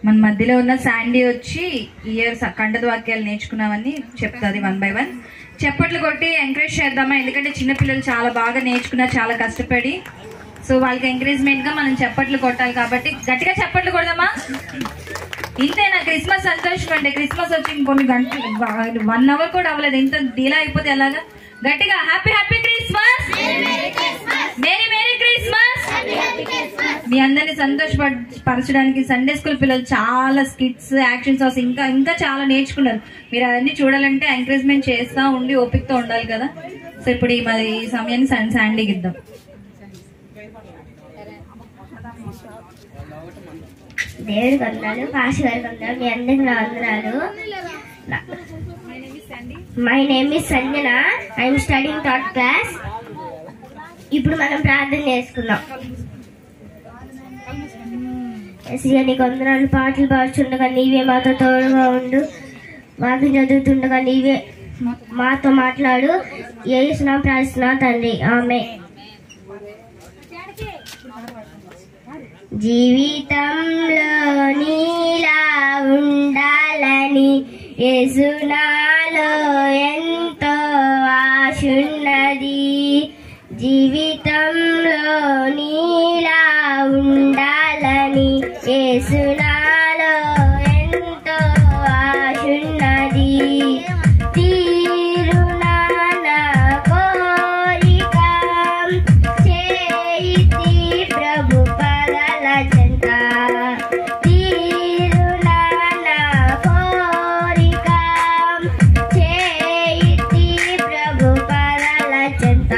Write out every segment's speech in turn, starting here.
మన మధ్యలో ఉన్న శాండీ వచ్చి ఇయర్స్ కండద వాక్యాలు నేర్చుకున్నామని చెప్తుంది 1 by 1. చప్పట్లు కొట్టి ఎంకరేజ్ చేద్దామా, ఎందుకంటే చిన్నపిల్లలు చాలా బాగా నేర్చుకున్నారు, చాలా కష్టపడి. సో వాళ్ళకి ఎంకరేజ్మెంట్గా మనం చప్పట్లు కొట్టాలి కాబట్టి గట్టిగా చప్పట్లు కొడదామా? ఇంతేనా క్రిస్మస్ సంతోషం అంటే? క్రిస్మస్ వచ్చి ఇంకొన్ని గంటలు 1 hour కూడా అవ్వలేదు, ఇంత డీలా అయిపోతే ఎలాగా? గట్టిగా happy happy Christmas, merry merry Christmas. మీ అందరినీ సంతోషపరచడానికి సండే స్కూల్ పిల్లలు చాలా స్కిట్స్, యాక్షన్ సాంగ్స్ ఇంకా చాలా నేర్చుకున్నారు. మీరు అవన్నీ చూడాలంటే ఎంకరేజ్మెంట్ చేస్తూ ఉండి ఓపికతో ఉండాలి కదా. సో ఇప్పుడు ఈ సమయాన్ని శాండీకి ఇద్దాం. దేవుడికి వందనాలు, పాస్ గారికి వందనాలు, మీ అందరికి నా వందనాలు. My name is Sanjana, I'm studying 3rd class. ఇప్పుడు మనం ప్రార్థన చేసుకుందాం. ఎస్ఐ నీకు వందనాలు. పాటలు పాడుతుండగా నీవే మాతో తోడుగా ఉండు, వాక్యం చదువుతుండగా నీవే మాతో మాట్లాడు. యేసు నామమున ప్రార్థిస్తున్నా తండ్రి, ఆమేన్. జీవితంలో నీలా ఉండాలని యేసు నాలో ఎంతో ఆశున్నది. జీవితంలో నీలా ఉండాలని యేసు నాలో ఎంతో ఆశున్నది. తీరునా నా కోరిక చేయితి ప్రభు పదల చెంత. తీరునా నా కోరిక చేయితి ప్రభు పదల చెంత.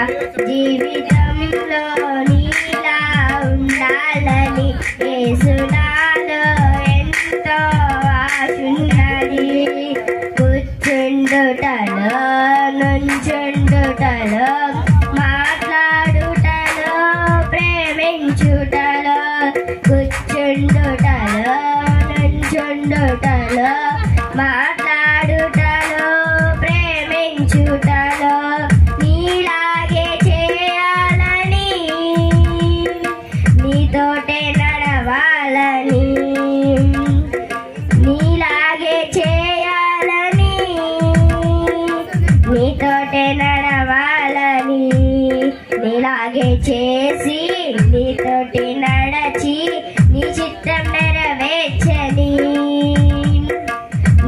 జీవితంలో నీలా ఉండాలని యేసు నాలో ఎంతో ఆశున్నది. కూర్చుండుటలో నుంచుండుటలో మాట్లాడుటలో ప్రేమించుటలో. కూర్చుండుటలో నుంచుండుటలో మాట్లాడుటలో ప్రేమించుటలో నీలాగే చేయాలని, నీతోటే నడవాలని. నీలాగే చేయాలని, నీతోటే నడవాలని. నీలాగే చేసి నీతోటి నడచి నీ చిత్తం నెరవేర్చని.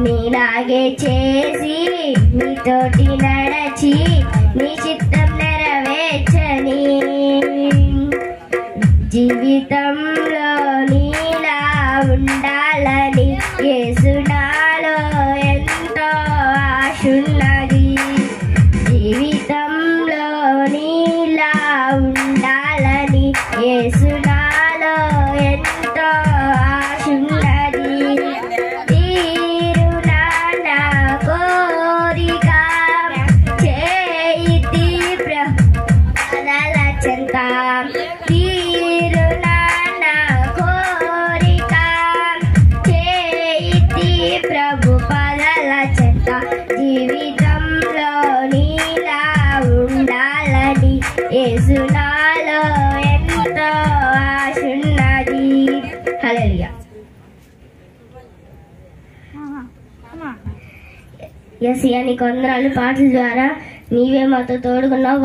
నీలాగే చేసి నీతోటి నడచి నీ చిత్తం నెరవేర్చని. జీవితంలో నీలా ఉండాలని యేసు నాలో ఎంతో ఆశున్నది. జీవితంలో నీలా ఉండాలని యేసు నాలో ఎంతో ఆశున్నది. తీరునా నా కోరిక చేయితి ప్రభు పదల చెంత. తీరునా నా కోరిక చేయితి ప్రభు పదల చెంత. జీవితంలో నీలా ఉండాలని యేసు నాలో ఎంతో ఆశున్నది. హల్లెలూయా. యేసయ్యా నీకు వందనాలు. పాటల ద్వారా నీవే మాతో తోడుకున్నావు.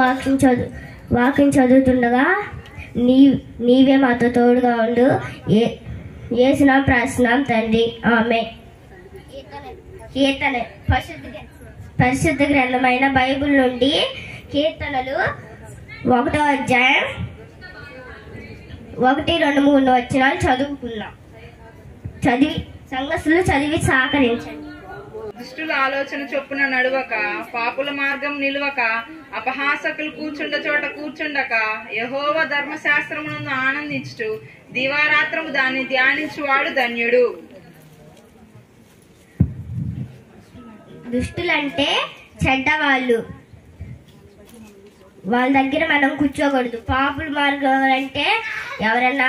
వాక్యం చదువుతుండగా నీవే మాతో తోడుగా ఉండు. యేసు నామమున ప్రార్థిస్తున్నాం తండ్రి, ఆమేన్. కీర్తన పరిశుద్ధ గ్రంథమైన బైబిల్ నుండి కీర్తనలు 1వ అధ్యాయం 1, 2, 3 వచనాలు చదువుకున్నాం. సంఘస్థులు చదివి సహకరించండి. దుష్టుల ఆలోచన చొప్పున నడువక, పాపుల మార్గం నిలువక, అపహాసకులు కూర్చుండ చోట కూర్చుండక, యెహోవా ధర్మశాస్త్రమునందు ఆనందించుచు దివారాత్రము దాన్ని ధ్యానించువాడు ధన్యుడు. దుష్టులంటే చెడ్డవాళ్ళు, వాళ్ళ దగ్గర మనం కూర్చోకూడదు. పాపుల మార్గం అంటే ఎవరైనా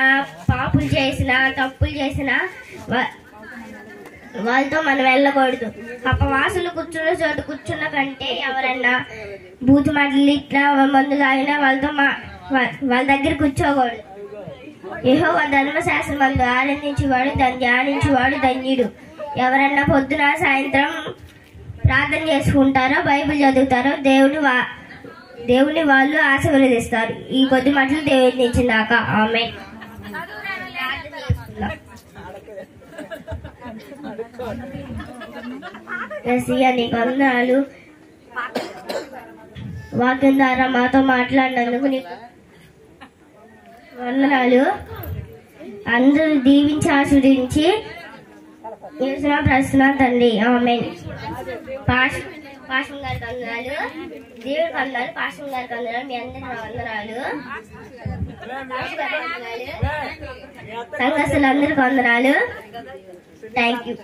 పాపులు చేసినా తప్పులు చేసినా వాళ్ళతో మనం వెళ్ళకూడదు. అపవాసులు కూర్చున్న చోట కూర్చున్న కంటే ఎవరన్నా బూతు మాటలు ఇట్లా మందులు అయినా వాళ్ళ దగ్గర కూర్చోకూడదు. యెహోవా ధర్మశాస్త్రమందు ఆనందించువాడు దాన్ని ధ్యానించువాడు ధన్యుడు. ఎవరన్నా పొద్దున సాయంత్రం ప్రార్థన చేసుకుంటారో బైబిల్ చదువుతారో దేవుని వాళ్ళు ఆశీర్వదిస్తారు. ఈ కొద్ది మాటలు దేవుని ఇచ్చినాక ఆమేన్. యేసయ్యా నీకు వందనాలు. వాక్యం ద్వారా మాతో మాట్లాడినందుకు నీకు వందనాలు. అందరూ దీవించి ఆశీర్వదించి ప్రశ్న తండ్రి ఆమేన్. పాస్టర్ గారికి వందనాలు, దేవుడికి వందనాలు, పాస్టర్ గారికి వందనాలు, మీ అందరికి వందనాలు, సంఘస్థులందరికీ వందనాలు. Thank you.